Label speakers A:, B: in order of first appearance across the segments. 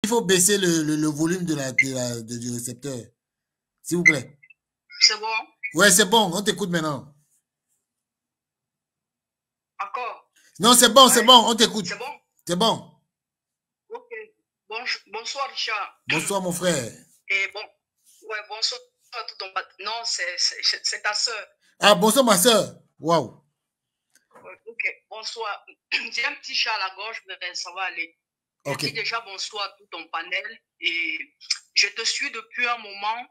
A: faut baisser le volume du récepteur, s'il vous plaît.
B: C'est bon?
A: Ouais, c'est bon, on t'écoute maintenant.
B: Encore?
A: Non, c'est bon, c'est bon, on t'écoute.
B: C'est bon?
A: C'est bon.
B: Ok. Bonsoir, Richard.
A: Bonsoir, mon frère.
B: Et bon, ouais, bonsoir à tout ton... Non, c'est ta soeur.
A: Ah, bonsoir, ma soeur. Waouh.
B: Ok, bonsoir. J'ai un petit chat à la gorge, mais ça va aller. Je dis déjà bonsoir à tout ton panel. Et je te suis depuis un moment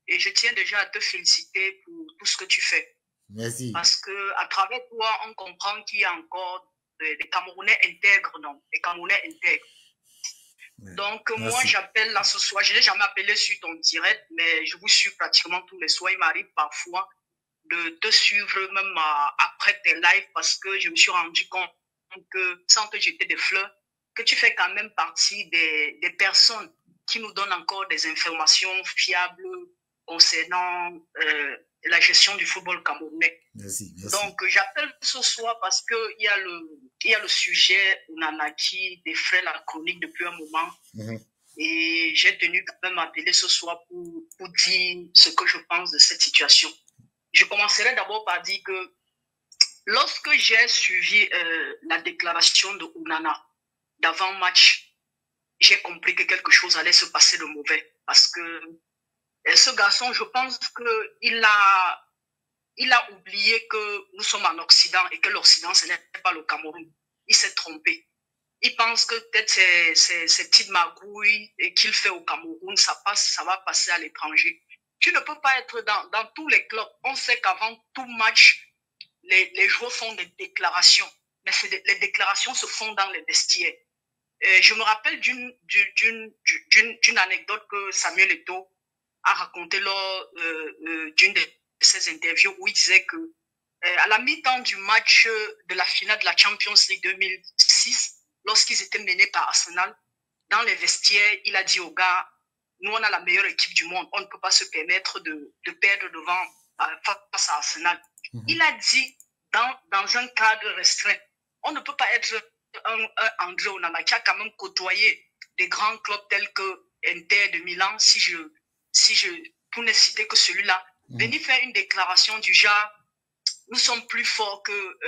B: et je tiens déjà à te féliciter pour tout ce que tu fais.
A: Merci.
B: Parce que à travers toi, on comprend qu'il y a encore des Camerounais intègres, non? Des Camerounais intègres. Ouais. Donc, merci. Moi, j'appelle là ce soir. Je n'ai jamais appelé sur ton direct, mais je vous suis pratiquement tous les soirs. Il m'arrive parfois de te suivre même après tes lives parce que je me suis rendu compte que, sans te jeter des fleurs, que tu fais quand même partie des personnes qui nous donnent encore des informations fiables concernant la gestion du football camerounais.
A: Merci.
B: Donc, j'appelle ce soir parce qu'il y a le sujet Unanaki défraie la chronique depuis un moment. Et j'ai tenu quand même à appeler ce soir pour dire ce que je pense de cette situation. Je commencerai d'abord par dire que lorsque j'ai suivi la déclaration de Onana d'avant-match, j'ai compris que quelque chose allait se passer de mauvais. Parce que ce garçon, je pense qu'il a oublié que nous sommes en Occident et que l'Occident, ce n'est pas le Cameroun. Il s'est trompé. Il pense que peut-être ces petites magouilles qu'il fait au Cameroun, ça va passer à l'étranger. Tu ne peux pas être dans tous les clubs. On sait qu'avant tout match, les joueurs font des déclarations. Mais les déclarations se font dans les vestiaires. Je me rappelle d'une anecdote que Samuel Eto'o a racontée lors d'une de ses interviews où il disait que à la mi-temps du match de la finale de la Champions League 2006, lorsqu'ils étaient menés par Arsenal, dans les vestiaires, il a dit aux gars, nous on a la meilleure équipe du monde, on ne peut pas se permettre de perdre face à Arsenal. Il a dit dans un cadre restreint, on ne peut pas être un André Onana qui a quand même côtoyé des grands clubs tels que Inter de Milan, pour ne citer que celui-là, venir faire une déclaration du genre, nous sommes plus forts que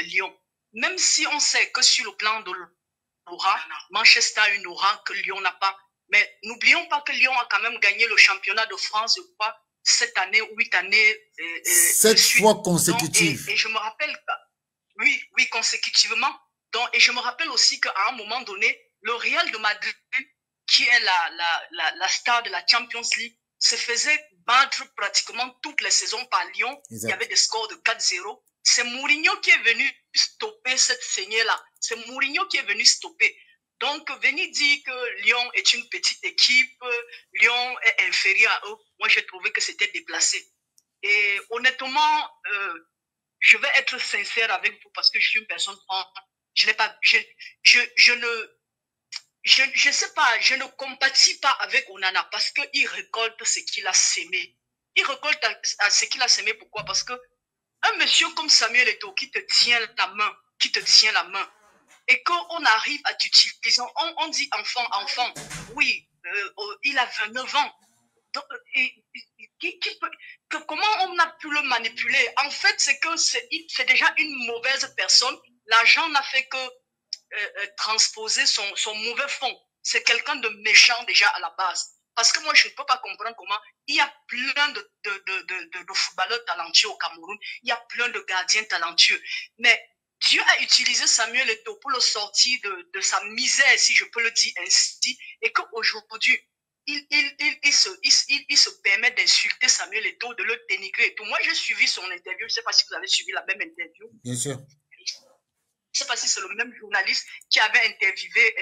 B: Lyon. Même si on sait que sur le plan de l'aura, Manchester a une aura que Lyon n'a pas. Mais n'oublions pas que Lyon a quand même gagné le championnat de France, je crois, 7 années ou 8 années.
A: 7 fois consécutives.
B: Et je me rappelle, oui, consécutivement. Donc, et je me rappelle aussi qu'à un moment donné, le Real de Madrid, qui est la star de la Champions League, se faisait battre pratiquement toutes les saisons par Lyon. Exact. Il y avait des scores de 4-0. C'est Mourinho qui est venu stopper cette saignée-là. C'est Mourinho qui est venu stopper. Donc, venir dire que Lyon est une petite équipe, Lyon est inférieur à eux, moi j'ai trouvé que c'était déplacé. Et honnêtement, je vais être sincère avec vous parce que je suis une personne franche. Je sais pas, je ne compatis pas avec Onana parce qu'il récolte ce qu'il a sémé. Il récolte ce qu'il a sémé, pourquoi? Parce que un monsieur comme Samuel Eto'o qui te tient la main, et qu'on arrive à t'utiliser, on dit enfant, oui, il a 29 ans. Donc, comment on a pu le manipuler? En fait, c'est que c'est déjà une mauvaise personne. L'argent n'a fait que transposer son mauvais fond. C'est quelqu'un de méchant déjà à la base. Parce que moi, je ne peux pas comprendre comment il y a plein de footballeurs talentueux au Cameroun. Il y a plein de gardiens talentueux. Mais Dieu a utilisé Samuel Eto'o pour le sortir de sa misère, si je peux le dire ainsi, et qu'aujourd'hui, il se permet d'insulter Samuel Eto'o, de le dénigrer et tout. Moi, j'ai suivi son interview. Je ne sais pas si vous avez suivi la même interview.
A: Bien sûr.
B: Je ne sais pas si c'est le même journaliste qui avait interviewé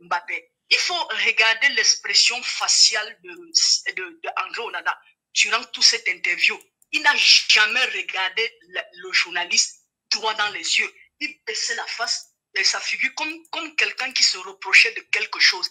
B: Mbappé. Il faut regarder l'expression faciale de André Onana durant toute cette interview. Il n'a jamais regardé le journaliste droit dans les yeux. Il baissait la face et sa figure comme quelqu'un qui se reprochait de quelque chose.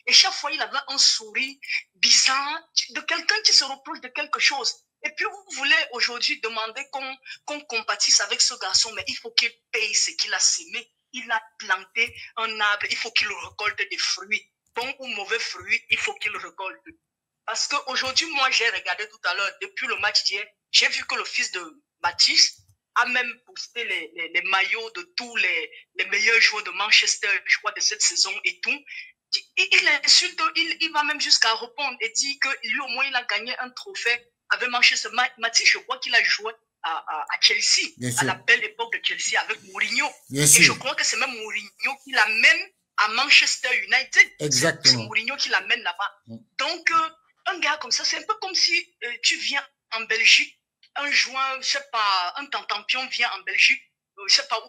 B: Et chaque fois, il avait un sourire bizarre de quelqu'un qui se reproche de quelque chose. Et puis, vous voulez aujourd'hui demander qu'on compatisse avec ce garçon, mais il faut qu'il paye ce qu'il a sémé. Il a planté un arbre, il faut qu'il récolte des fruits. bon ou mauvais fruit, il faut qu'il récolte. Parce qu'aujourd'hui, moi, j'ai regardé tout à l'heure, depuis le match d'hier, j'ai vu que le fils de Matisse a même posté les maillots de tous les meilleurs joueurs de Manchester, je crois, de cette saison et tout. Il insulte, il va même jusqu'à répondre et dire que lui, au moins, il a gagné un trophée avec Manchester. Matisse, je crois qu'il a joué à Chelsea, à la belle époque de Chelsea avec Mourinho. Et je crois que c'est même Mourinho qui l'amène à Manchester United.
A: Exactement.
B: C'est Mourinho qui l'amène là-bas. Donc, un gars comme ça, c'est un peu comme si tu viens en Belgique, un joueur, je sais pas, un tentampion vient en Belgique, je sais pas où,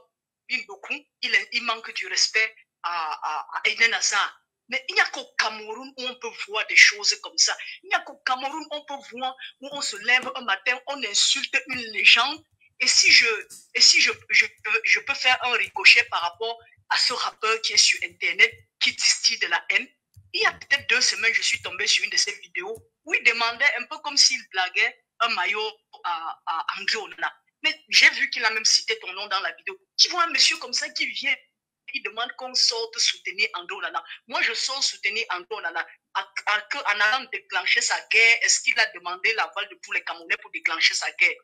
B: il manque du respect à Eden Hazard. Mais il n'y a qu'au Cameroun où on peut voir des choses comme ça. Il n'y a qu'au Cameroun où on peut voir, où on se lève un matin, on insulte une légende. Et si je peux faire un ricochet par rapport à ce rappeur qui est sur Internet, qui distille de la haine, il y a peut-être 2 semaines, je suis tombé sur une de ces vidéos où il demandait un peu comme s'il blaguait un maillot à André Onana. Mais j'ai vu qu'il a même cité ton nom dans la vidéo. Tu vois un monsieur comme ça qui vient, il demande qu'on sorte soutenir André Onana. Moi, je sors soutenir André Onana. En allant déclencher sa guerre, est-ce qu'il a demandé l'aval de tous les Camerounais pour déclencher sa guerre?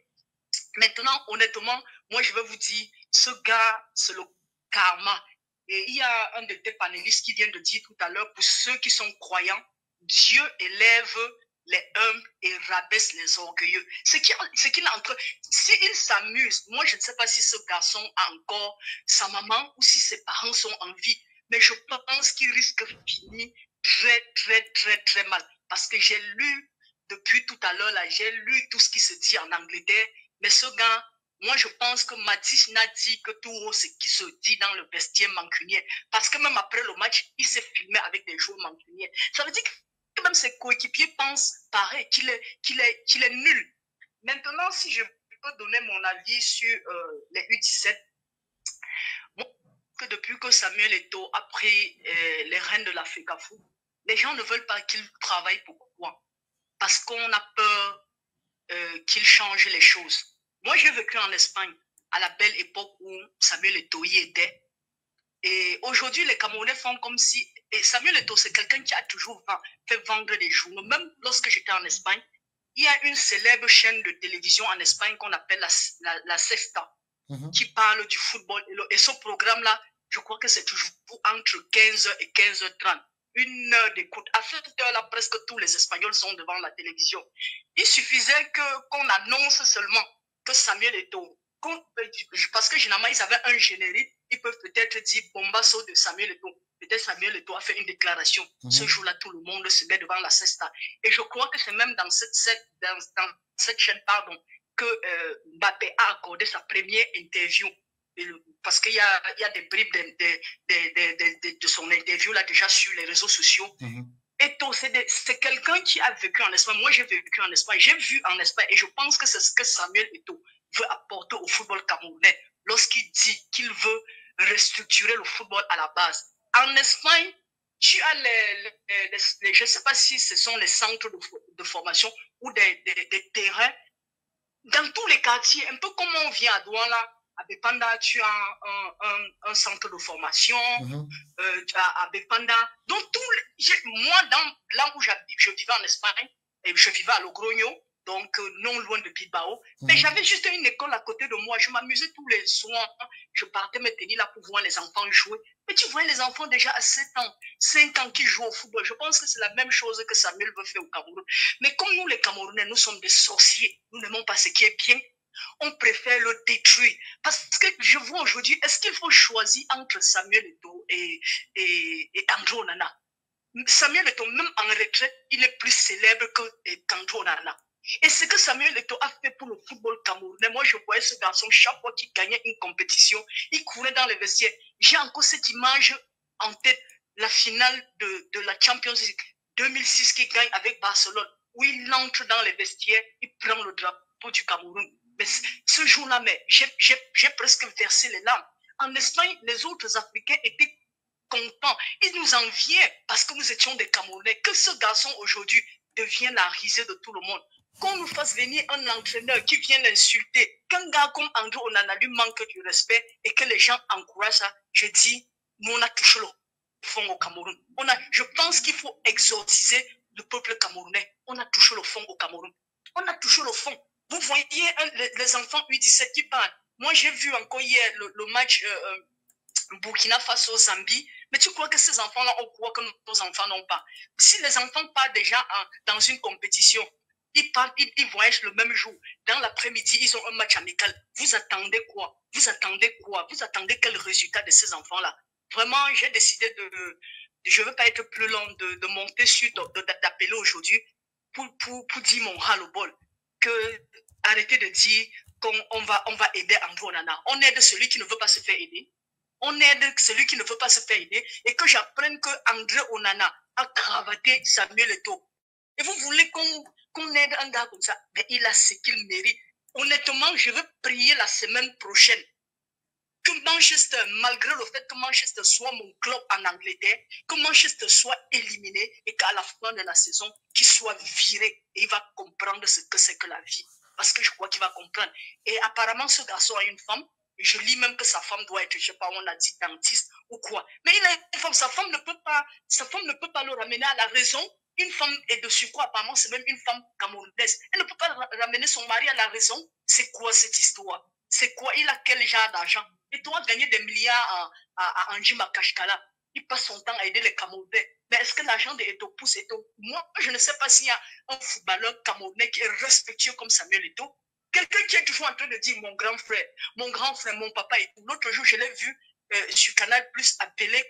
B: Maintenant, honnêtement, moi, je vais vous dire, ce gars, c'est le karma. Et il y a un de tes panélistes qui vient de dire tout à l'heure, pour ceux qui sont croyants, Dieu élève les humbles et rabaisse les orgueilleux. Ce qu'il a entre... S'il s'amuse, moi, je ne sais pas si ce garçon a encore sa maman ou si ses parents sont en vie, mais je pense qu'il risque de finir très mal. Parce que j'ai lu, depuis tout à l'heure, là, j'ai lu tout ce qui se dit en Angleterre, mais ce gars, moi, je pense que Matisse n'a dit que tout ce qui se dit dans le vestiaire mancunien. Parce que même après le match, il s'est filmé avec des joueurs mancuniens. Ça veut dire que même ses coéquipiers pensent pareil, qu'il est nul. Maintenant, si je peux donner mon avis sur les U17, moi, que depuis que Samuel Eto'o a pris les rênes de la FECAFOOT, les gens ne veulent pas qu'il travaille. Pourquoi? Parce qu'on a peur qu'il change les choses. Moi, j'ai vécu en Espagne à la belle époque où Samuel Eto'o y était. Et aujourd'hui, les Camerounais font comme si... Et Samuel Eto'o, c'est quelqu'un qui a toujours fait vendre des journaux. Même lorsque j'étais en Espagne, il y a une célèbre chaîne de télévision en Espagne qu'on appelle la Sexta, qui parle du football. Et ce programme-là, je crois que c'est toujours entre 15h et 15h30. 1 heure d'écoute. À cette heure-là, presque tous les Espagnols sont devant la télévision. Il suffisait qu'on annonce seulement que Samuel Eto'o, parce que généralement, ils avaient un générique, ils peuvent peut-être dire Bombasso de Samuel Eto'o. Peut-être Samuel Eto'o a fait une déclaration. Ce jour-là, tout le monde se met devant la Sexta. Et je crois que c'est même dans cette chaîne, que Mbappé a accordé sa première interview. Parce qu'il y a des bribes de son interview là déjà sur les réseaux sociaux. Eto'o, c'est quelqu'un qui a vécu en Espagne. Moi, j'ai vécu en Espagne. J'ai vu en Espagne. Et je pense que c'est ce que Samuel Eto'o veut apporter au football camerounais lorsqu'il dit qu'il veut restructurer le football à la base. En Espagne, tu as je ne sais pas si ce sont les centres de formation ou des terrains dans tous les quartiers, un peu comme on vient à Douala. À Bepanda, tu as un centre de formation. À Bepanda. Donc, moi, là où je vivais en Espagne, et je vivais à Logroño, donc non loin de Bilbao, mais j'avais juste une école à côté de moi. Je m'amusais tous les soirs. Je partais me tenir là pour voir les enfants jouer. Mais tu vois les enfants déjà à 7 ans, 5 ans qui jouent au football. Je pense que c'est la même chose que Samuel veut faire au Cameroun. Mais comme nous, les Camerounais, nous sommes des sorciers. Nous n'aimons pas ce qui est bien. On préfère le détruire. Parce que je vois aujourd'hui, est-ce qu'il faut choisir entre Samuel Eto'o et André Onana? Samuel Eto'o, même en retraite, il est plus célèbre qu'André Onana. Et ce que Samuel Eto'o a fait pour le football camerounais, moi je voyais ce garçon, chaque fois qu'il gagnait une compétition, il courait dans les vestiaires. J'ai encore cette image en tête, la finale de la Champions League 2006 qu'il gagne avec Barcelone, où il entre dans les vestiaires, il prend le drapeau du Cameroun. Mais ce jour-là, j'ai presque versé les larmes. En Espagne, les autres Africains étaient contents. Ils nous enviaient parce que nous étions des Camerounais. Que ce garçon aujourd'hui devienne la risée de tout le monde. Qu'on nous fasse venir un entraîneur qui vient l'insulter. Qu'un gars comme André Onana lui manque du respect et que les gens encouragent ça, je dis, nous on a touché le fond au Cameroun. Je pense qu'il faut exorciser le peuple camerounais. On a touché le fond au Cameroun. On a touché le fond. Vous voyez les enfants U17 qui parlent. Moi, j'ai vu encore hier le match Burkina Faso-Zambie. Mais tu crois que ces enfants-là, on croit que nos enfants n'ont pas. Si les enfants partent déjà dans une compétition, ils voyagent le même jour. Dans l'après-midi, ils ont un match amical. Vous attendez quoi? Vous attendez quoi? Vous attendez quel résultat de ces enfants-là? Vraiment, j'ai décidé je ne veux pas être plus long, de monter sur, d'appeler aujourd'hui pour dire mon ras-le-bol. Arrêtez de dire qu'on va aider André Onana. On aide celui qui ne veut pas se faire aider. On aide celui qui ne veut pas se faire aider. Et que j'apprenne que André Onana a cravaté Samuel Eto'o. Et vous voulez qu'on aide un gars comme ça? Mais il a ce qu'il mérite. Honnêtement, je veux prier la semaine prochaine que Manchester, malgré le fait que Manchester soit mon club en Angleterre, que Manchester soit éliminé et qu'à la fin de la saison, qu'il soit viré et il va comprendre ce que c'est que la vie. Parce que je crois qu'il va comprendre. Et apparemment, ce garçon a une femme. Je lis même que sa femme doit être, je sais pas, on a dit dentiste ou quoi. Mais il a une femme, sa femme ne peut pas le ramener à la raison. Une femme est de surcroît, apparemment, c'est même une femme camerounaise. Elle ne peut pas ramener son mari à la raison. C'est quoi cette histoire? C'est quoi? Il a quel genre d'argent? Et toi, gagner des milliards à Anji Makashkala. Il passe son temps à aider les Camerounais. Mais est-ce que l'argent de Eto'o pousse Eto'o? Moi, je ne sais pas s'il y a un footballeur camerounais qui est respectueux comme Samuel Eto'o. Quelqu'un qui est toujours en train de dire mon grand frère, mon papa et tout. L'autre jour, je l'ai vu sur Canal Plus appeler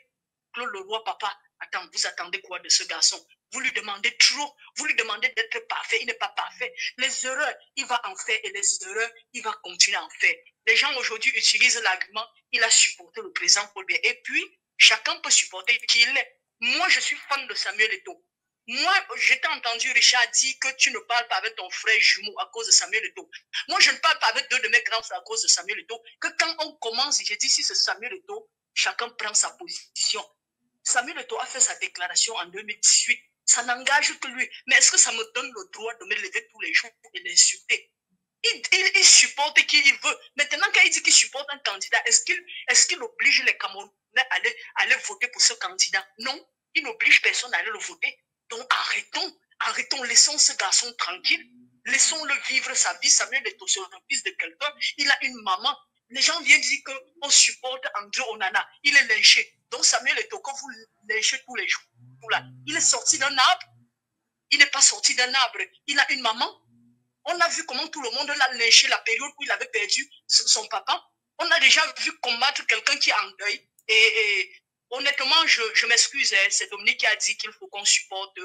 B: Claude Leroy papa. Attends, vous attendez quoi de ce garçon? Vous lui demandez trop, vous lui demandez d'être parfait, il n'est pas parfait. Les erreurs, il va en faire et les erreurs, il va continuer à en faire. Les gens aujourd'hui utilisent l'argument, il a supporté le président Paul Biya. Et puis, chacun peut supporter qui il est. Moi, je suis fan de Samuel Eto'o. Moi, j'ai entendu Richard dire que tu ne parles pas avec ton frère jumeau à cause de Samuel Eto'o. Moi, je ne parle pas avec deux de mes grands frères à cause de Samuel Eto'o. Que quand on commence, j'ai dit si c'est Samuel Eto'o, chacun prend sa position. Samuel Eto'o a fait sa déclaration en 2018. Ça n'engage que lui. Mais est-ce que ça me donne le droit de me lever tous les jours et l'insulter? Il supporte qui il veut. Maintenant, quand il dit qu'il supporte un candidat, est-ce qu'il oblige les Camerounais à aller voter pour ce candidat? Non, il n'oblige personne à aller le voter. Donc arrêtons, laissons ce garçon tranquille, laissons-le vivre sa vie. Samuel Eto'o, c'est le fils de quelqu'un, il a une maman. Les gens viennent dire qu'on supporte André Onana, il est lynché. Donc Samuel Eto'o, que vous lynchez tous les jours, là, il est sorti d'un arbre, il n'est pas sorti d'un arbre, il a une maman. On a vu comment tout le monde l'a lynché la période où il avait perdu son papa. On a déjà vu combattre quelqu'un qui est en deuil. Et honnêtement, je m'excuse, hein, c'est Dominique qui a dit qu'il faut qu'on supporte,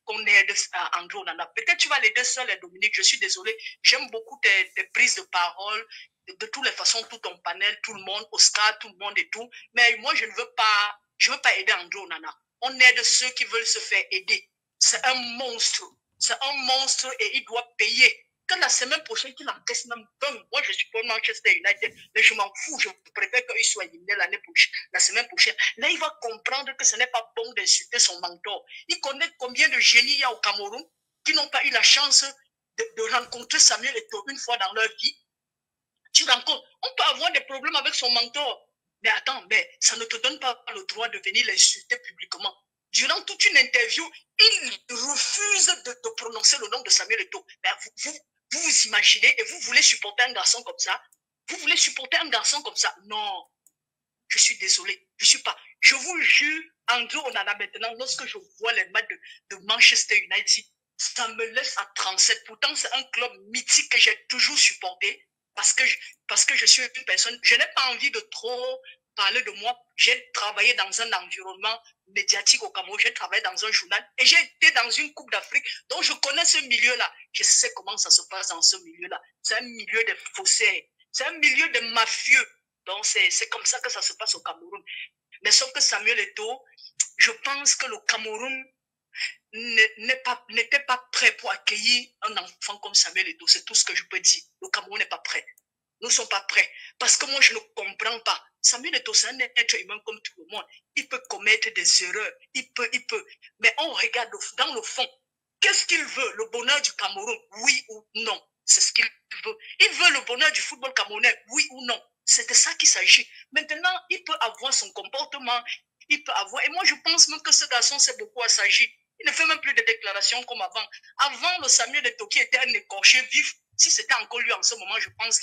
B: qu'on aide André Onana. Peut-être tu vas l'aider seul, Dominique, je suis désolé. J'aime beaucoup tes prises de parole, de toutes les façons, tout ton panel, tout le monde, Oscar, tout le monde et tout. Mais moi, je ne veux pas aider André Onana. On aide ceux qui veulent se faire aider. C'est un monstre. C'est un monstre et il doit payer. Que la semaine prochaine, qu'il encaisse même bon. Moi, je suis pour Manchester United, mais je m'en fous. Je préfère qu'il soit éliminé la semaine prochaine. Là, il va comprendre que ce n'est pas bon d'insulter son mentor. Il connaît combien de génies il y a au Cameroun qui n'ont pas eu la chance de rencontrer Samuel Eto'o une fois dans leur vie. Tu rencontres, on peut avoir des problèmes avec son mentor. Mais attends, mais ça ne te donne pas le droit de venir l'insulter publiquement. Durant toute une interview, il refuse de prononcer le nom de Samuel Eto'o. Vous imaginez et vous voulez supporter un garçon comme ça? Vous voulez supporter un garçon comme ça? Non, je suis désolé, je suis pas. Je vous jure, André Onana maintenant, lorsque je vois les matchs de Manchester United, ça me laisse à 37. Pourtant, c'est un club mythique que j'ai toujours supporté parce que je suis une personne, je n'ai pas envie de trop parler de moi. J'ai travaillé dans un environnement médiatique au Cameroun, j'ai travaillé dans un journal et j'ai été dans une Coupe d'Afrique. Donc, je connais ce milieu-là. Je sais comment ça se passe dans ce milieu-là. C'est un milieu de faussaires. C'est un milieu de mafieux. Donc, c'est comme ça que ça se passe au Cameroun. Mais sauf que Samuel Eto'o, je pense que le Cameroun n'était pas prêt pour accueillir un enfant comme Samuel Eto'o. C'est tout ce que je peux dire. Le Cameroun n'est pas prêt. Nous ne sommes pas prêts. Parce que moi, je ne comprends pas. Samuel Eto'o, c'est un être humain comme tout le monde. Il peut commettre des erreurs. Il peut. Mais on regarde dans le fond. Qu'est-ce qu'il veut? Le bonheur du Cameroun? Oui ou non? C'est ce qu'il veut. Il veut le bonheur du football camerounais? Oui ou non? C'est de ça qu'il s'agit. Maintenant, il peut avoir son comportement. il peut avoir. Et moi, je pense même que ce garçon s'est beaucoup assagi. Il ne fait même plus de déclarations comme avant. Avant, le Samuel Eto'o qui était un écorché vif, si c'était encore lui en ce moment, je pense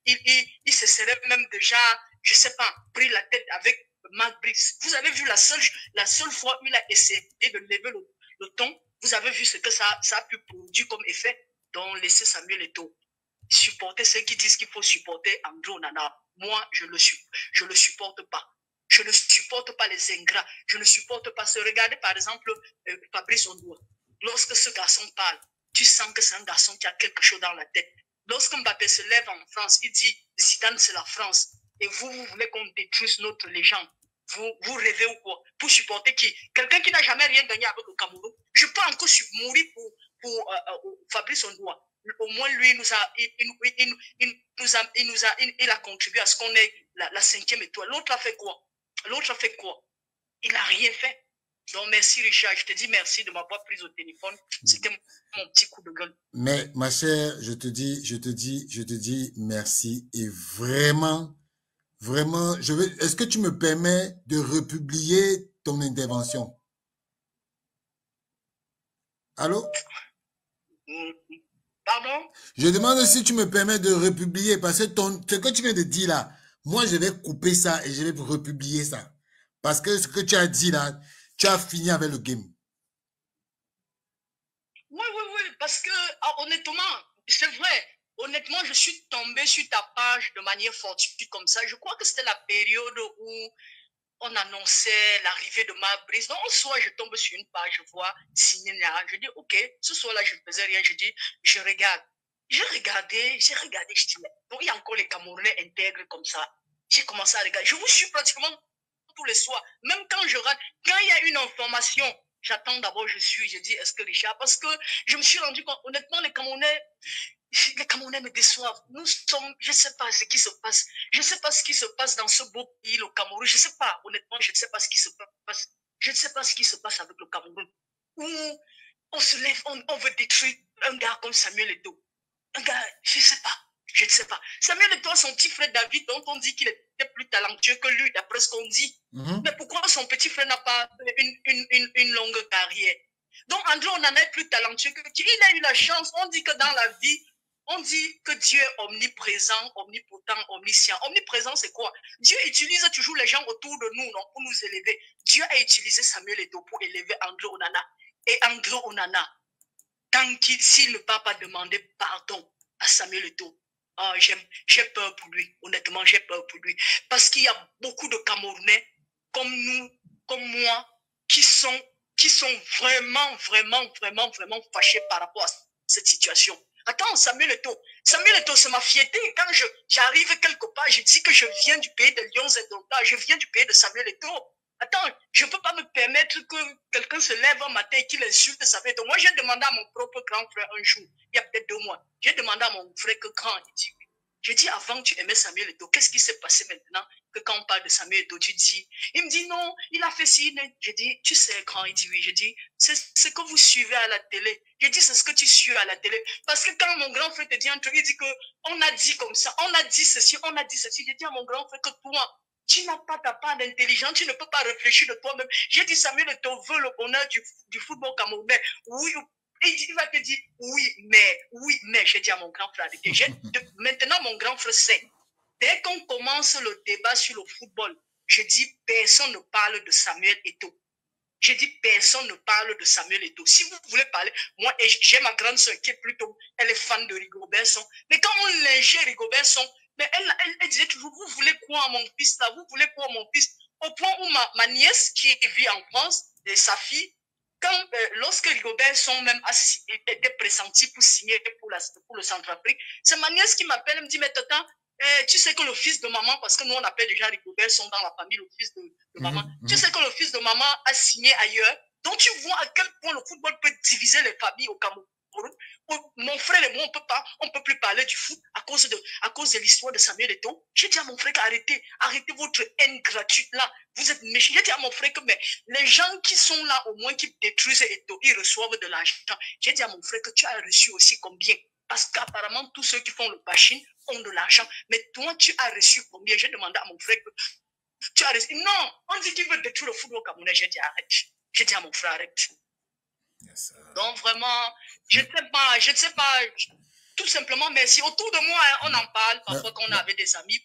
B: il se serait même déjà, je ne sais pas, pris la tête avec Mark Briggs. Vous avez vu la seule fois où il a essayé de lever le ton, vous avez vu ce que ça a pu produire comme effet. Donc, laissez Samuel Eto'o supporter ceux qui disent qu'il faut supporter Andrew Onana. Moi, je le supporte pas. Je ne supporte pas les ingrats. Je ne supporte pas ce. Regardez par exemple Fabrice Ondoa. Lorsque ce garçon parle, tu sens que c'est un garçon qui a quelque chose dans la tête. Lorsque Mbappé se lève en France, il dit Zidane c'est la France. Et vous voulez qu'on détruise notre légende. Vous rêvez ou quoi? Pour supporter qui? Quelqu'un qui n'a jamais rien gagné avec le Cameroun. Je peux encore mourir pour Fabrice Ondoa. Au moins, lui, il a contribué à ce qu'on ait la 5e étoile. L'autre a fait quoi? Il n'a rien fait. Donc, merci Richard. Je te dis merci de m'avoir pris au téléphone. C'était mon petit coup de gueule.
A: Mais, ma chère, je te dis merci. Et vraiment, est-ce que tu me permets de republier ton intervention? Allô?
B: Pardon?
A: Je demande si tu me permets de republier, parce que ce que tu viens de dire là, moi je vais couper ça et je vais republier ça. Parce que ce que tu as dit là, tu as fini avec le game.
B: Oui, parce que honnêtement, c'est vrai. Honnêtement, je suis tombé sur ta page de manière fortuite comme ça. Je crois que c'était la période où on annonçait l'arrivée de Mark Briggs. Donc, soit je tombe sur une page, je vois Signina. Je dis, OK, ce soir-là, je ne faisais rien. Je dis, je regarde. J'ai regardé, je dis, donc il y a encore les Camerounais intègres comme ça. J'ai commencé à regarder. Je vous suis pratiquement tous les soirs. Même quand je rate, quand il y a une information, j'attends d'abord, je dis, est-ce que Richard, parce que je me suis rendu compte, honnêtement, les Camerounais me déçoivent. Nous sommes, je ne sais pas ce qui se passe. Je ne sais pas ce qui se passe dans ce beau pays, le Cameroun. Je ne sais pas, honnêtement, je ne sais pas ce qui se passe. Je ne sais pas ce qui se passe avec le Cameroun. Où on se lève, on veut détruire un gars comme Samuel Eto'o. Un gars, je ne sais pas. Samuel Eto'o, son petit frère David, dont on dit qu'il était plus talentueux que lui, d'après ce qu'on dit. Mais pourquoi son petit frère n'a pas une longue carrière? Donc, André Onana est plus talentueux que qui. Il a eu la chance. On dit que dans la vie, on dit que Dieu est omniprésent, omnipotent, omniscient. Omniprésent, c'est quoi? Dieu utilise toujours les gens autour de nous, non, pour nous élever. Dieu a utilisé Samuel Eto'o pour élever André Onana. Et André Onana, tant s'il ne va pas demander pardon à Samuel Eto'o, j'ai peur pour lui. Honnêtement, j'ai peur pour lui. Parce qu'il y a beaucoup de Camerounais comme nous, comme moi, qui sont vraiment fâchés par rapport à cette situation. Attends, Samuel Eto'o, c'est ma fierté. Quand j'arrive quelque part, je dis que je viens du pays de Lions et d'Ontario, je viens du pays de Samuel Eto'o. Attends, je ne peux pas me permettre que quelqu'un se lève un matin et qu'il insulte Samuel Eto'o. Moi, j'ai demandé à mon propre grand frère un jour, il y a peut-être 2 mois, j'ai demandé à mon frère que grand, il dit oui. Je dis, avant, tu aimais Samuel Eto'o. Qu'est-ce qui s'est passé maintenant que quand on parle de Samuel Eto'o, tu dis, il me dit non, il a fait ci. Je dis, tu sais, grand, il dit oui. Je dis, c'est ce que vous suivez à la télé. Je dis, c'est ce que tu suis à la télé. Parce que quand mon grand frère te dit un truc, il dit que on a dit comme ça, on a dit ceci, on a dit ceci. Je dis à mon grand frère que toi, tu n'as pas ta part d'intelligence, tu ne peux pas réfléchir de toi-même. J'ai dit, Samuel Eto'o veut le bonheur du football camerounais. Oui, il va te dire, oui, mais, j'ai dit à mon grand frère, maintenant mon grand frère sait, dès qu'on commence le débat sur le football, je dis, personne ne parle de Samuel Eto'o. Je dis, personne ne parle de Samuel Eto'o. Si vous voulez parler, moi, j'ai ma grande soeur qui est plutôt, elle est fan de Rigobert Song. Mais quand on lynchait Rigobert Song, mais elle disait toujours, vous voulez quoi à mon fils là? Vous voulez quoi à mon fils? Au point où ma nièce qui vit en France, et sa fille, lorsque Rigobert Song même était pressenti pour signer pour le Centrafrique, c'est ma nièce qui m'appelle, elle me dit, mais tata, tu sais que le fils de maman, parce que nous on appelle déjà Rigobert Song dans la famille le fils de maman, tu sais que le fils de maman a signé ailleurs. Donc tu vois à quel point le football peut diviser les familles au Cameroun. Mon frère et moi, on peut plus parler du foot à cause de l'histoire de Samuel Eto'o. J'ai dit à mon frère arrêtez votre haine gratuite là. Vous êtes méchants. J'ai dit à mon frère que mais les gens qui sont là, au moins qui détruisent Eto'o, ils reçoivent de l'argent. J'ai dit à mon frère que tu as reçu aussi combien? Parce qu'apparemment, tous ceux qui font le bashing ont de l'argent. Mais toi, tu as reçu combien? J'ai demandé à mon frère que tu as réussi. Non, on dit qu'il veut détruire le football camerounais. J'ai dit arrête. J'ai dit à mon frère arrête.
A: Yes,
B: donc vraiment, je ne sais pas, tout simplement merci. Autour de moi, hein, on en parle parfois quand on avait des amis.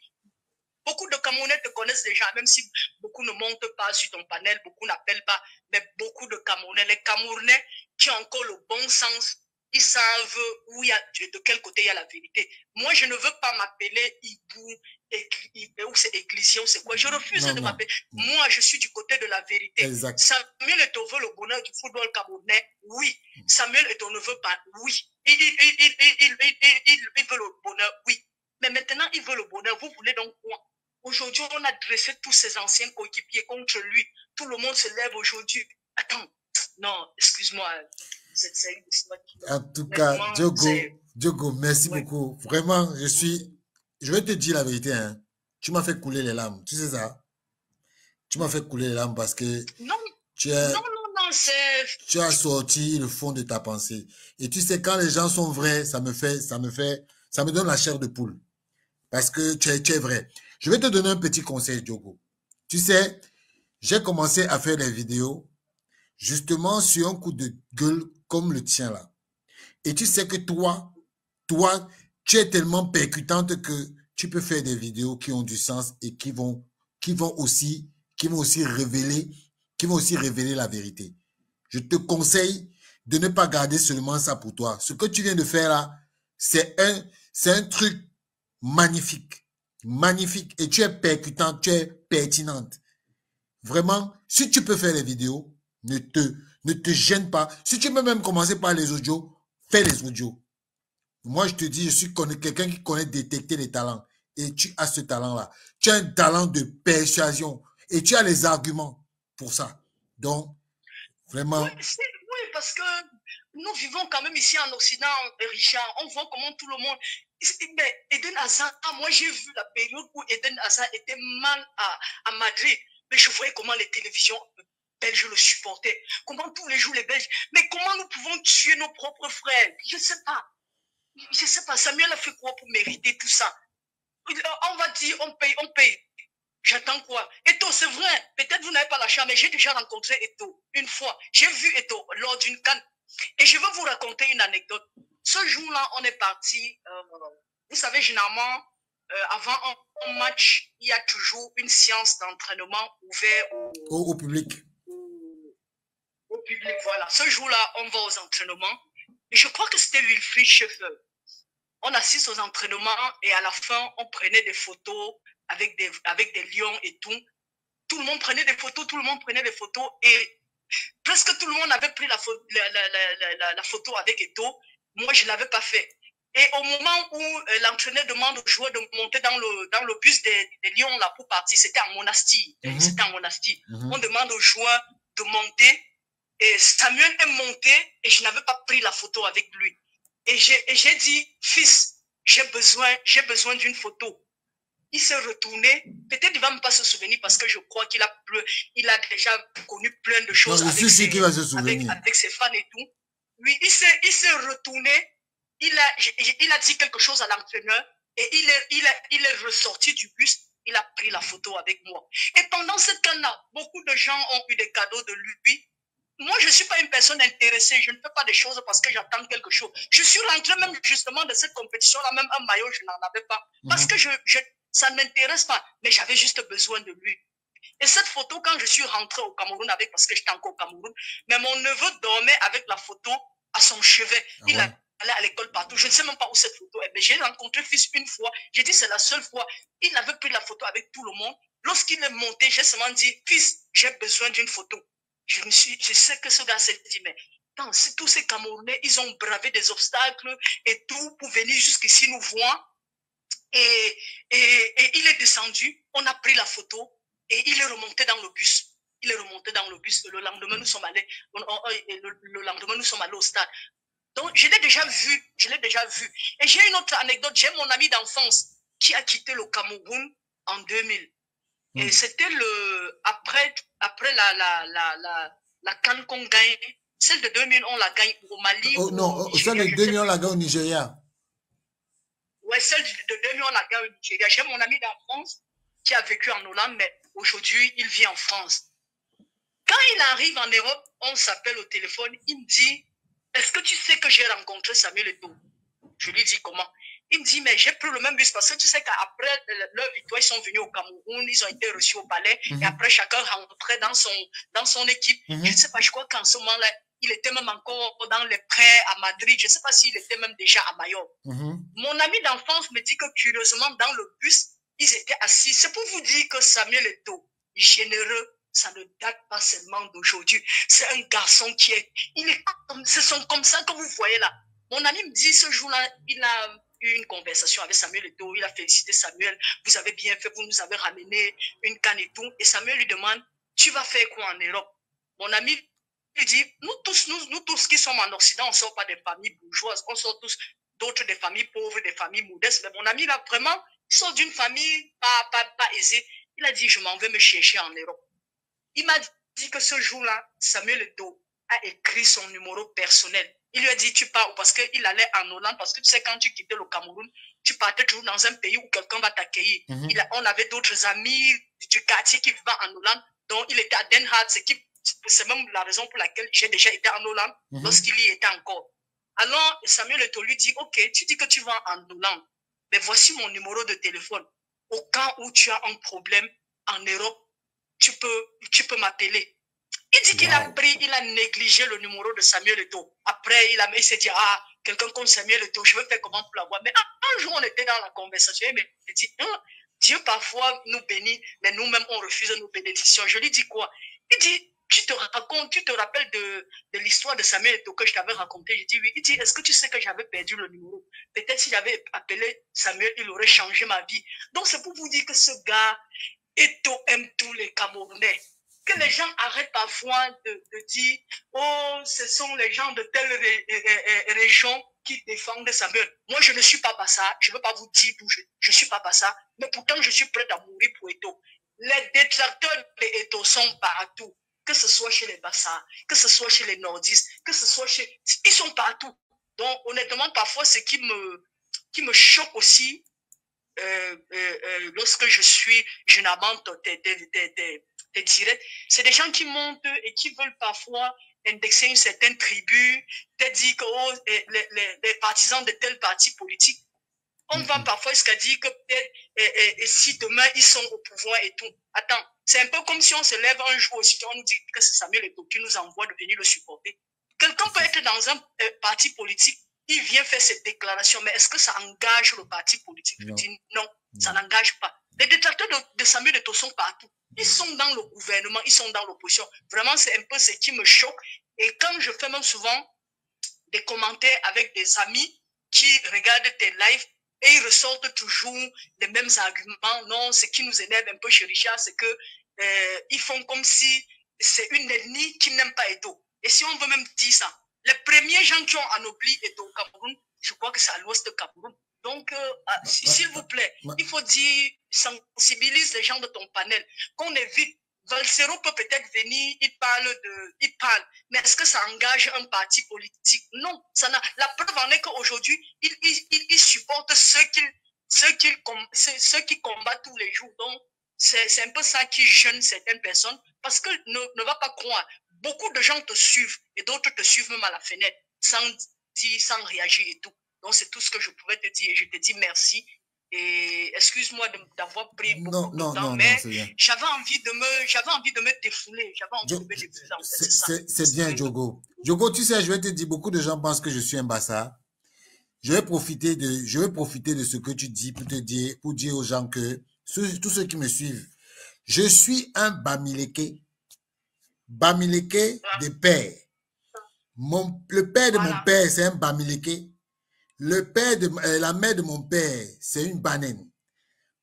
B: Beaucoup de Camerounais te connaissent déjà, même si beaucoup ne montent pas sur ton panel, beaucoup n'appellent pas, mais beaucoup de Camerounais, les Camerounais qui ont encore le bon sens, ils savent de quel côté il y a la vérité. Moi, je ne veux pas m'appeler Ibou, ou c'est Église, ou c'est quoi. Je refuse de m'appeler. Moi, je suis du côté de la vérité.
A: Exact.
B: Samuel Eto'o veut le bonheur du football camerounais, oui. Samuel Eto'o ne veut pas, oui. Il veut le bonheur, oui. Mais maintenant, il veut le bonheur. Vous voulez donc quoi? Aujourd'hui, on a dressé tous ces anciens coéquipiers contre lui. Tout le monde se lève aujourd'hui. Attends, non, excuse-moi. C'est une histoire qui...
A: En tout cas, Diogo, merci beaucoup. Vraiment, je vais te dire la vérité, hein. Tu m'as fait couler les larmes. Tu sais ça? Tu m'as fait couler les larmes parce que
B: non,
A: tu as sorti le fond de ta pensée. Et tu sais, quand les gens sont vrais, ça me donne la chair de poule. Parce que tu es vrai. Je vais te donner un petit conseil, Diogo. Tu sais, j'ai commencé à faire des vidéos justement sur un coup de gueule comme le tien là. Et tu sais que toi, tu es tellement percutante que tu peux faire des vidéos qui ont du sens et qui vont aussi révéler la vérité. Je te conseille de ne pas garder seulement ça pour toi. Ce que tu viens de faire là, c'est un truc magnifique. Magnifique. Et tu es percutante, tu es pertinente. Vraiment, si tu peux faire les vidéos, ne te gêne pas. Si tu peux même commencer par les audios, fais les audios. Moi, je te dis, je suis quelqu'un qui connaît détecter les talents. Et tu as ce talent-là. Tu as un talent de persuasion. Et tu as les arguments pour ça. Donc, vraiment...
B: Oui, parce que nous vivons quand même ici en Occident, Richard. On voit comment tout le monde... Mais Eden Hazard, moi j'ai vu la période où Eden Hazard était mal à Madrid. Mais je voyais comment les télévisions belges le supportaient. Comment tous les jours les Belges... Mais comment nous pouvons tuer nos propres frères? Je ne sais pas. Je ne sais pas. Samuel a fait quoi pour mériter tout ça? On va dire, on paye. J'attends quoi? Eto'o, c'est vrai. Peut-être vous n'avez pas la chance, mais j'ai déjà rencontré Eto'o une fois. J'ai vu Eto'o lors d'une CAN. Et je vais vous raconter une anecdote. Ce jour-là, on est parti. Vous savez, généralement, avant un match, il y a toujours une séance d'entraînement ouverte
A: au public.
B: Au public, voilà. Ce jour-là, on va aux entraînements. Et je crois que c'était Wilfried Schaeffer. On assiste aux entraînements et à la fin, on prenait des photos avec des lions et tout. Tout le monde prenait des photos, et presque tout le monde avait pris la photo avec Eto'o. Moi, je ne l'avais pas fait. Et au moment où l'entraîneur demande aux joueurs de monter dans le bus des lions là pour partir, c'était en Monastir. On demande aux joueurs de monter. Et Samuel est monté et je n'avais pas pris la photo avec lui. Et j'ai dit, fils, j'ai besoin d'une photo. Il s'est retourné. Peut-être il va même pas se souvenir parce que je crois qu'il a déjà connu plein de choses avec ses fans et tout. Oui, il s'est retourné. Il a dit quelque chose à l'entraîneur et il est ressorti du bus. Il a pris la photo avec moi. Et pendant ce temps-là, beaucoup de gens ont eu des cadeaux de lui. Moi, je ne suis pas une personne intéressée. Je ne fais pas des choses parce que j'attends quelque chose. Je suis rentré même justement de cette compétition-là, même un maillot, je n'en avais pas. Parce que ça ne m'intéresse pas. Mais j'avais juste besoin de lui. Et cette photo, quand je suis rentré au Cameroun parce que j'étais encore au Cameroun, mais mon neveu dormait avec la photo à son chevet. Il allait à l'école partout. Je ne sais même pas où cette photo est. Mais j'ai rencontré le fils une fois. J'ai dit, c'est la seule fois. Il avait pris la photo avec tout le monde. Lorsqu'il est monté, j'ai seulement dit, fils, j'ai besoin d'une photo. Je sais que ce gars s'est dit, mais attends, tous ces Camerounais, ils ont bravé des obstacles et tout pour venir jusqu'ici nous voir. Et il est descendu, on a pris la photo et il est remonté dans le bus. Et le lendemain, nous sommes allés au stade. Donc, je l'ai déjà vu. Et j'ai une autre anecdote. J'ai mon ami d'enfance qui a quitté le Cameroun en 2000. Et c'était après la CAN qu'on gagne. Celle de 2000, on la gagne au Mali.
A: Oh non, celle de 2000, on la gagne au Nigeria.
B: Ouais, celle de 2000, on la gagne au Nigeria. J'ai mon ami d'enfance qui a vécu en Hollande, mais Aujourd'hui, il vit en France. Quand il arrive en Europe, on s'appelle au téléphone, il me dit, est-ce que tu sais que j'ai rencontré Samuel Eto'o? Je lui dis comment? Il me dit, mais j'ai pris le même bus parce que tu sais qu'après leur victoire, ils sont venus au Cameroun, ils ont été reçus au palais, et après chacun rentrait dans son équipe. Je ne sais pas, je crois qu'en ce moment-là, il était même encore dans les prêts à Madrid. Je ne sais pas s'il était même déjà à Majorque. Mon ami d'enfance me dit que curieusement, dans le bus, ils étaient assis. C'est pour vous dire que Samuel Eto'o, généreux, ça ne date pas seulement d'aujourd'hui. C'est un garçon qui est... Ce sont comme ça que vous voyez là. Mon ami me dit, ce jour-là, il a eu une conversation avec Samuel Eto'o. Il a félicité Samuel. Vous avez bien fait, vous nous avez ramené une canne et tout. Et Samuel lui demande, tu vas faire quoi en Europe? Mon ami lui dit, nous tous qui sommes en Occident, on ne sort pas des familles bourgeoises. On sort tous d'autres des familles pauvres, des familles modestes. Mais mon ami là, vraiment, il sort d'une famille pas aisée. Il a dit, je m'en vais me chercher en Europe. Il m'a dit que ce jour-là, Samuel Eto'o a écrit son numéro personnel. Il lui a dit, tu pars, parce qu'il allait en Hollande, parce que tu sais, quand tu quittais le Cameroun, tu partais toujours dans un pays où quelqu'un va t'accueillir. On avait d'autres amis du quartier qui vivaient en Hollande, dont il était à Den Haag, c'est même la raison pour laquelle j'ai déjà été en Hollande, lorsqu'il y était encore. Alors, Samuel Eto'o lui dit, ok, tu dis que tu vas en Hollande, mais voici mon numéro de téléphone. Au cas où tu as un problème en Europe, tu peux m'appeler. Il dit qu'il il a négligé le numéro de Samuel Eto'o. Après, il s'est dit, quelqu'un comme Samuel Eto'o, je vais faire comment pour l'avoir. Mais un jour, on était dans la conversation, il me dit, Dieu parfois nous bénit, mais nous-mêmes, on refuse nos bénédictions. Je lui dis quoi? Il dit, tu te rappelles de l'histoire de Samuel Eto'o que je t'avais raconté? Je dis oui. Il dit, est-ce que tu sais que j'avais perdu le numéro? Peut-être s'il avait appelé Samuel, il aurait changé ma vie. Donc, c'est pour vous dire que ce gars, Eto'o aime tous les Camerounais. Que les gens arrêtent parfois de dire, oh, ce sont les gens de telle région qui défendent Samuel. Moi, je ne suis pas Bassa. Je ne veux pas vous dire d'où je ne suis pas Bassa. Mais pourtant, je suis prêt à mourir pour Eto'o. Les détracteurs d'Eto'o sont partout. Que ce soit chez les Bassa, que ce soit chez les Nordistes, que ce soit chez... Ils sont partout. Donc, honnêtement, parfois, ce qui me choque aussi, lorsque je n'abandonne des directs, c'est des gens qui montent et qui veulent parfois indexer une certaine tribu, te dire que les partisans de tel parti politique, on va parfois jusqu'à dire que peut-être si demain ils sont au pouvoir et tout. Attends, c'est un peu comme si on se lève un jour aussi, on nous dit que c'est Samuel Eto'o qui nous envoie de venir le supporter. Quelqu'un peut être dans un parti politique, il vient faire cette déclaration, mais est-ce que ça engage le parti politique? Je dis non, ça n'engage pas. Les détracteurs de Samuel Eto'o sont partout. Ils sont dans le gouvernement, ils sont dans l'opposition. Vraiment, c'est un peu ce qui me choque. Et quand je fais même souvent des commentaires avec des amis qui regardent tes lives, et ils ressortent toujours les mêmes arguments. Non, ce qui nous énerve un peu chez Richard, c'est que ils font comme si c'est une ethnie qui n'aime pas Eto'o. Et si on veut même dire ça, les premiers gens qui ont anobli Eto'o au Cameroun, je crois que c'est à l'ouest du Cameroun. Donc, s'il vous plaît, il faut dire, sensibilise les gens de ton panel, qu'on évite. Valsero peut peut-être venir, il parle, mais est-ce que ça engage un parti politique? Non, la preuve en est qu'aujourd'hui, il supporte ceux qui combattent tous les jours. Donc, c'est un peu ça qui gêne certaines personnes, parce que ne va pas croire, beaucoup de gens te suivent, et d'autres te suivent même à la fenêtre, sans réagir et tout. Donc, c'est tout ce que je pouvais te dire, et je te dis merci. Et excuse-moi d'avoir pris beaucoup de temps, mais j'avais envie de me défouler. J'avais envie de me défouler. En fait,
A: c'est bien, Diogo. Diogo, tu sais, je vais te dire, beaucoup de gens pensent que je suis un Bassa. Je vais profiter de ce que tu dis pour dire aux gens que, tous ceux qui me suivent, je suis un Bamileke. Bamileke de père. Le père de mon père, c'est un Bamileke. La mère de mon père, c'est une Banène.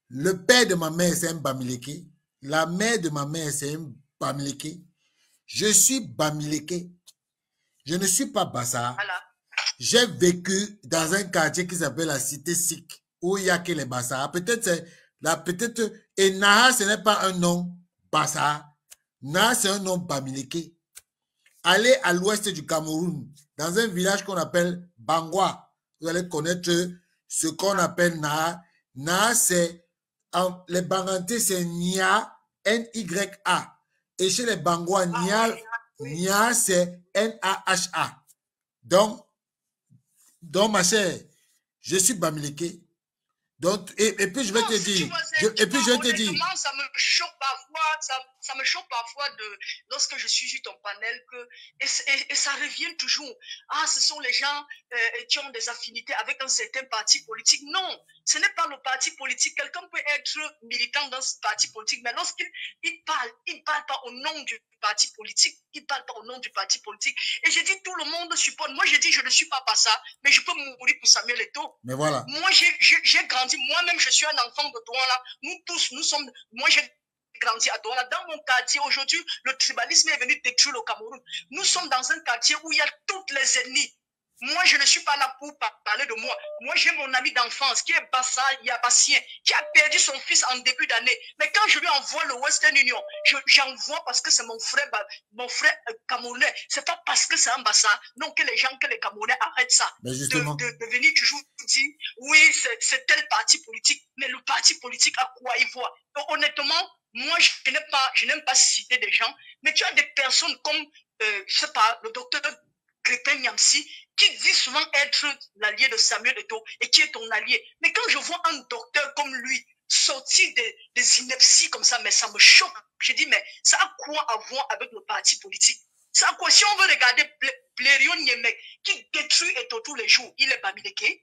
A: Le père de ma mère, c'est un Bamileke. La mère de ma mère, c'est un Bamileke. Je suis Bamileke. Je ne suis pas Bassa.
B: Voilà.
A: J'ai vécu dans un quartier qui s'appelle la Cité Sikh, où il n'y a que les Bassa. Et Naha, ce n'est pas un nom Bassa. Naha, c'est un nom Bamileke. Allez à l'ouest du Cameroun, dans un village qu'on appelle Bangwa. Vous allez connaître ce qu'on appelle Naha. Naha, c'est, les Bangantais, c'est Nia N-Y-A. Et chez les Bangois, Nia, c'est N-A-H-A. Donc, ma chère, je suis Bamileke. Donc, et puis je vais te dire,
B: ça me choque parfois, ça me choque parfois lorsque je suis sur ton panel et ça revient toujours. Ah, ce sont les gens qui ont des affinités avec un certain parti politique. Non, ce n'est pas le parti politique. Quelqu'un peut être militant dans ce parti politique, mais lorsqu'il parle pas au nom du parti politique. Il ne parle pas au nom du parti politique. Et j'ai dit, tout le monde supporte. Moi, j'ai dit, je ne suis pas ça, mais je peux mourir pour Samuel Eto'o.
A: Mais voilà.
B: Moi, j'ai grandi. Moi-même, je suis un enfant de Douala. Nous tous, nous sommes... Moi, j'ai grandi à Douala. Dans mon quartier, aujourd'hui, le tribalisme est venu détruire le Cameroun. Nous sommes dans un quartier où il y a toutes les ethnies. Moi, je ne suis pas là pour parler de moi. Moi, j'ai mon ami d'enfance qui est Bassa Yabassien, qui a perdu son fils en début d'année. Mais quand je lui envoie le Western Union, j'envoie parce que c'est mon frère camerounais. C'est pas parce que c'est un Bassa. Non, que les Camerounais arrêtent ça. De venir toujours dire, oui, c'est tel parti politique. Mais le parti politique, à quoi il voit? Donc, honnêtement, moi, je n'aime pas citer des gens. Mais tu as des personnes comme, je sais pas, le docteur Crépin Niamsi, qui dit souvent être l'allié de Samuel Eto'o et qui est ton allié. Mais quand je vois un docteur comme lui sortir des inepties comme ça, mais ça me choque. Je dis, mais ça a quoi à voir avec le parti politique? Ça a quoi? Si on veut regarder Blériot Niemek, qui détruit Eto'o tous les jours, il est Bamileke.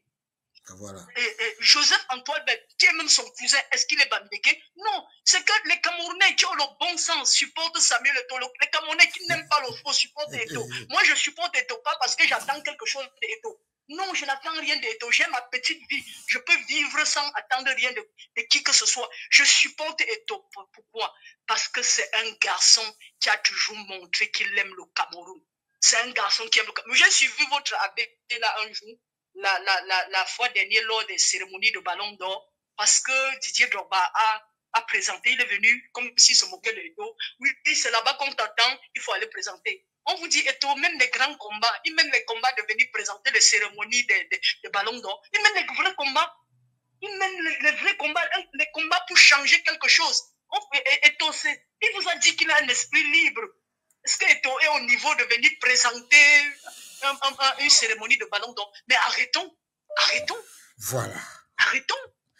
A: Voilà.
B: Et Joseph Antoine, qui est même son cousin, est-ce qu'il est Bamileke? Non, c'est que les Camerounais qui ont le bon sens supportent Samuel Eto'o. Les Camerounais qui n'aiment pas le faux supportent Eto'o. Moi, je supporte Eto'o pas parce que j'attends quelque chose d'Eto'o. Non, je n'attends rien d'Eto'o. J'ai ma petite vie. Je peux vivre sans attendre rien de qui que ce soit. Je supporte Eto'o. Pourquoi? Parce que c'est un garçon qui a toujours montré qu'il aime le Cameroun. C'est un garçon qui aime le Cameroun. J'ai suivi votre abbé là un jour. La fois dernière lors des cérémonies de Ballon d'Or, parce que Didier Drogba a présenté, il est venu comme s'il se moquait de Eto'o. Oui, c'est là-bas qu'on t'attend, il faut aller présenter. On vous dit Eto'o, même les grands combats, il mène les combats de venir présenter les cérémonies de Ballon d'Or. Il mène les vrais combats. Il mène les vrais combats, les combats pour changer quelque chose. Eto'o, il vous a dit qu'il a un esprit libre. Est-ce que Eto'o est au niveau de venir présenter une cérémonie de Ballon d'Or? Mais arrêtons.
A: Voilà.
B: Arrêtons.